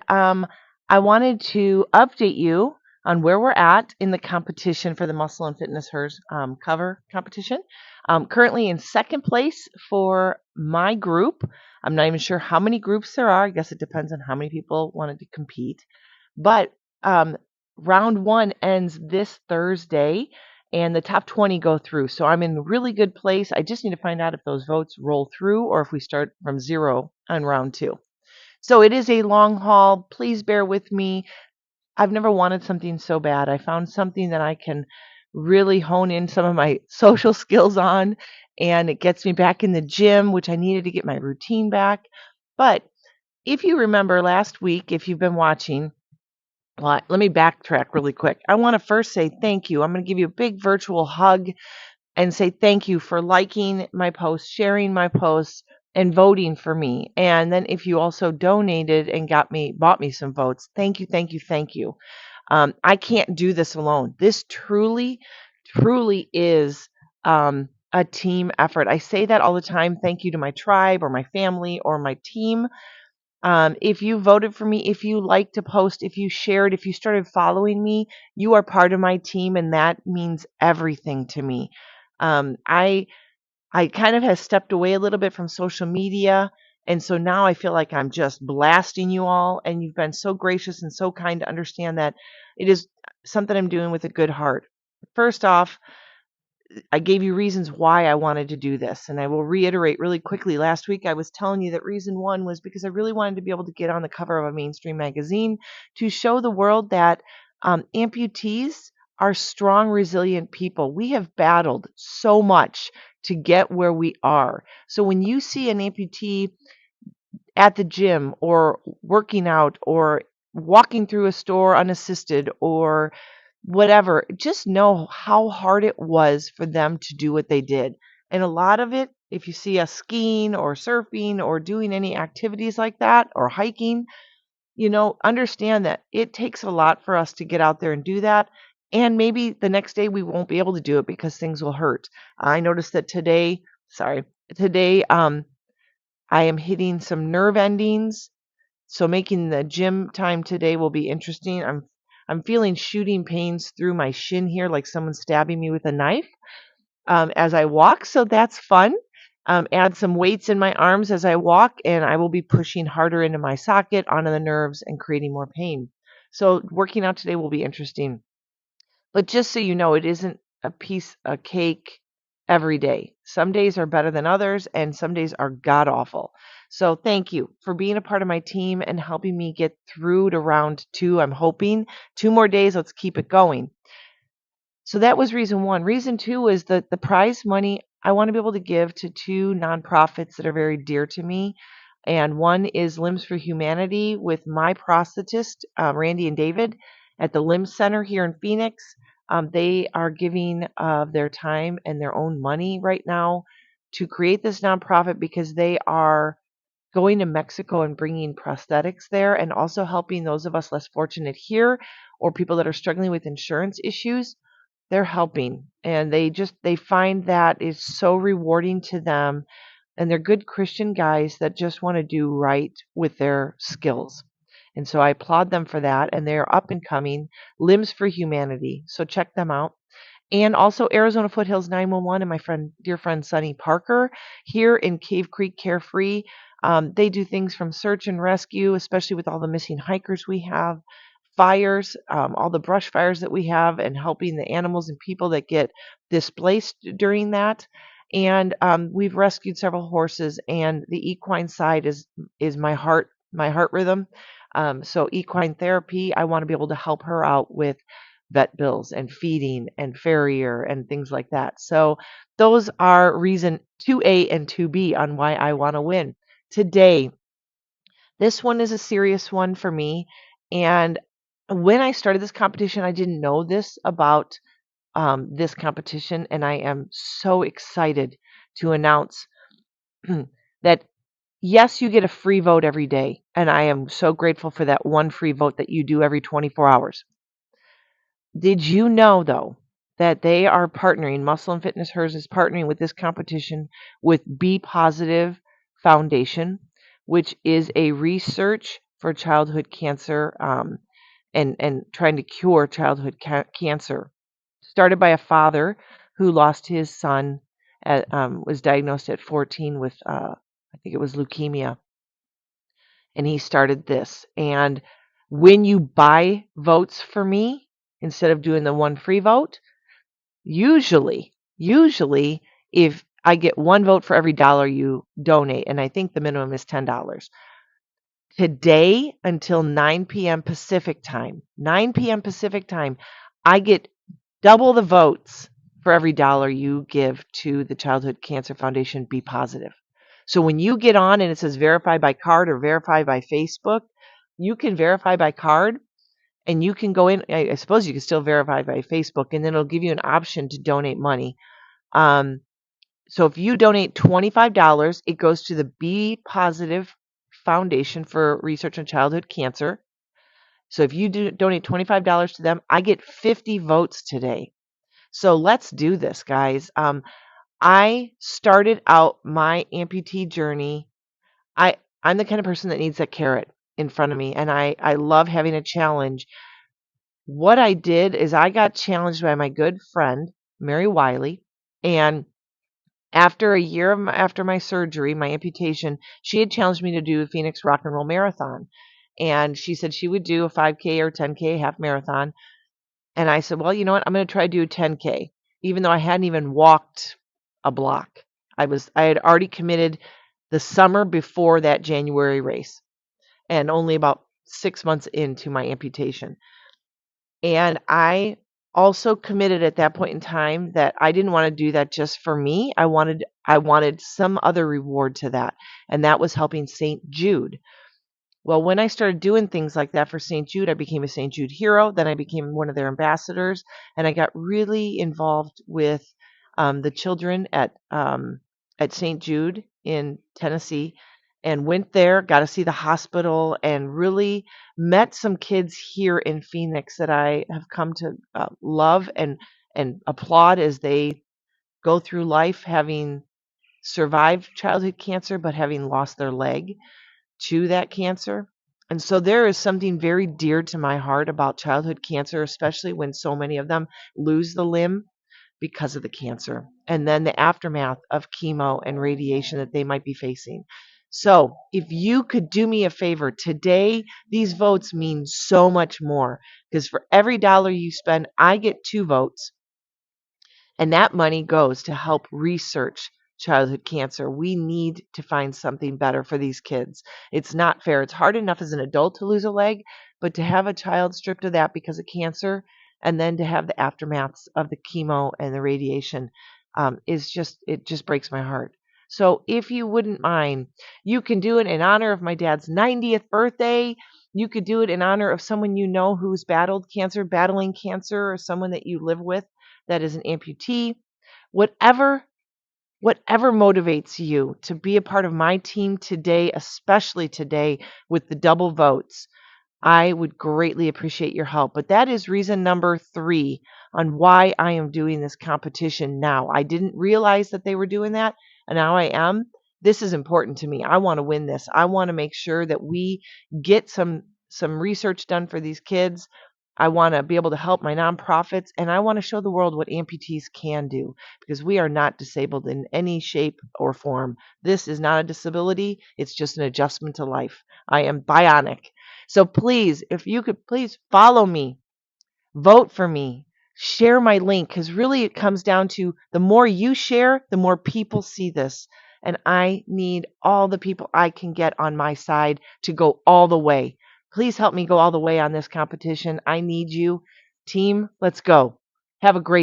Um, I wanted to update you on where we're at in the competition for the Muscle and Fitness Hers cover competition. Currently in second place for my group. I'm not even sure how many groups there are. I guess it depends on how many people wanted to compete. But round one ends this Thursday, and the top 20 go through. So I'm in a really good place. I just need to find out if those votes roll through or if we start from zero on round two. So it is a long haul. Please bear with me. I've never wanted something so bad. I found something that I can really hone in some of my social skills on, and it gets me back in the gym, which I needed to get my routine back. But if you remember last week, if you've been watching, well, let me backtrack really quick. I want to first say thank you. I'm going to give you a big virtual hug and say thank you for liking my posts, sharing my posts, and voting for me. And then if you also donated and bought me some votes, thank you, thank you, thank you. I can't do this alone. This truly, truly is a team effort. I say that all the time. Thank you to my tribe or my family or my team. If you voted for me, if you liked a post, if you shared, if you started following me, you are part of my team, and that means everything to me. I kind of have stepped away a little bit from social media, and so now I feel like I'm just blasting you all, and you've been so gracious and so kind to understand that it is something I'm doing with a good heart. First off, I gave you reasons why I wanted to do this, and I will reiterate really quickly. Last week, I was telling you that reason one was because I really wanted to be able to get on the cover of a mainstream magazine to show the world that amputees are strong, resilient people. We have battled so much to get where we are. So when you see an amputee at the gym or working out or walking through a store unassisted or whatever, just know how hard it was for them to do what they did. And a lot of it, if you see us skiing or surfing or doing any activities like that or hiking, understand that it takes a lot for us to get out there and do that. And maybe the next day we won't be able to do it because things will hurt. I noticed that today, I am hitting some nerve endings, so making the gym time today will be interesting. I'm feeling shooting pains through my shin here, like someone's stabbing me with a knife as I walk. So that's fun. Add some weights in my arms as I walk, and I will be pushing harder into my socket, onto the nerves, and creating more pain. So working out today will be interesting. But just so you know, it isn't a piece of cake every day. Some days are better than others, and some days are god awful. So thank you for being a part of my team and helping me get through to round two. I'm hoping 2 more days. Let's keep it going. So that was reason one. Reason two is that the prize money I want to be able to give to two nonprofits that are very dear to me. And one is Limbs for Humanity with my prosthetist, Randy and David, at the Limb Center here in Phoenix. They are giving of their time and their own money right now to create this nonprofit because they are going to Mexico and bringing prosthetics there and also helping those of us less fortunate here or people that are struggling with insurance issues. They're helping, and they find that is so rewarding to them, and they're good Christian guys that just want to do right with their skills. And so I applaud them for that, and they're up and coming. Limbs for Humanity, so check them out. And also Arizona Foothills 911 and my dear friend Sunny Parker here in Cave Creek Carefree. They do things from search and rescue, especially with all the missing hikers we have, fires, all the brush fires that we have, and helping the animals and people that get displaced during that. And we've rescued several horses, and the equine side is my heart rhythm. So equine therapy, I want to be able to help her out with vet bills and feeding and farrier and things like that. So those are reason 2A and 2B on why I want to win. Today, this one is a serious one for me. And when I started this competition, I didn't know this about this competition. And I am so excited to announce that, yes, you get a free vote every day. And I am so grateful for that one free vote that you do every 24 hours. Did you know, though, that they are partnering, Muscle and Fitness Hers is partnering with this competition with Be Positive Foundation, which is a research for childhood cancer, and trying to cure childhood cancer. Started by a father who lost his son, was diagnosed at 14 with, I think it was leukemia, and he started this. And when you buy votes for me, instead of doing the one free vote, usually, if I get one vote for every dollar you donate, and I think the minimum is $10. Today until 9 p.m. Pacific time, 9 p.m. Pacific time, I get double the votes for every dollar you give to the Childhood Cancer Foundation. Be positive. So when you get on and it says verify by card or verify by Facebook, you can verify by card and you can go in. I suppose you can still verify by Facebook, and then it'll give you an option to donate money. So if you donate $25, it goes to the Be Positive Foundation for Research on Childhood Cancer. So if you donate $25 to them, I get 50 votes today. So let's do this, guys. I started out my amputee journey. I'm the kind of person that needs that carrot in front of me, and I love having a challenge. What I did is I got challenged by my good friend, Mary Wiley, and after a year after my surgery, my amputation, she had challenged me to do a Phoenix Rock and Roll Marathon. And she said she would do a 5K or 10K half marathon. And I said, well, you know what? I'm going to try to do a 10K, even though I hadn't even walked a block. I had already committed the summer before that January race, and only about 6 months into my amputation. And I also committed at that point in time that I didn't want to do that just for me. I wanted some other reward to that, and that was helping St. Jude. Well, when I started doing things like that for St. Jude, I became a St. Jude hero. Then I became one of their ambassadors, and I got really involved with the children at St. Jude in Tennessee, and went there, got to see the hospital, and really met some kids here in Phoenix that I have come to love and applaud as they go through life having survived childhood cancer, but having lost their leg to that cancer. And so there is something very dear to my heart about childhood cancer, especially when so many of them lose the limb because of the cancer, and then the aftermath of chemo and radiation that they might be facing. So if you could do me a favor today, these votes mean so much more, because for every dollar you spend, I get 2 votes. And that money goes to help research childhood cancer. We need to find something better for these kids. It's not fair. It's hard enough as an adult to lose a leg, but to have a child stripped of that because of cancer, and then to have the aftermaths of the chemo and the radiation, it just breaks my heart. So if you wouldn't mind, you can do it in honor of my dad's 90th birthday. You could do it in honor of someone you know who's battling cancer, or someone that you live with that is an amputee. Whatever motivates you to be a part of my team today, especially today with the double votes, I would greatly appreciate your help. But that is reason number 3 on why I am doing this competition now. I didn't realize that they were doing that, and now I am. This is important to me. I want to win this. I want to make sure that we get some research done for these kids. I want to be able to help my nonprofits, and I want to show the world what amputees can do, because we are not disabled in any shape or form. This is not a disability. It's just an adjustment to life. I am bionic. So please, if you could please follow me, vote for me, share my link, because really it comes down to the more you share, the more people see this. And I need all the people I can get on my side to go all the way. Please help me go all the way on this competition. I need you. Team, let's go. Have a great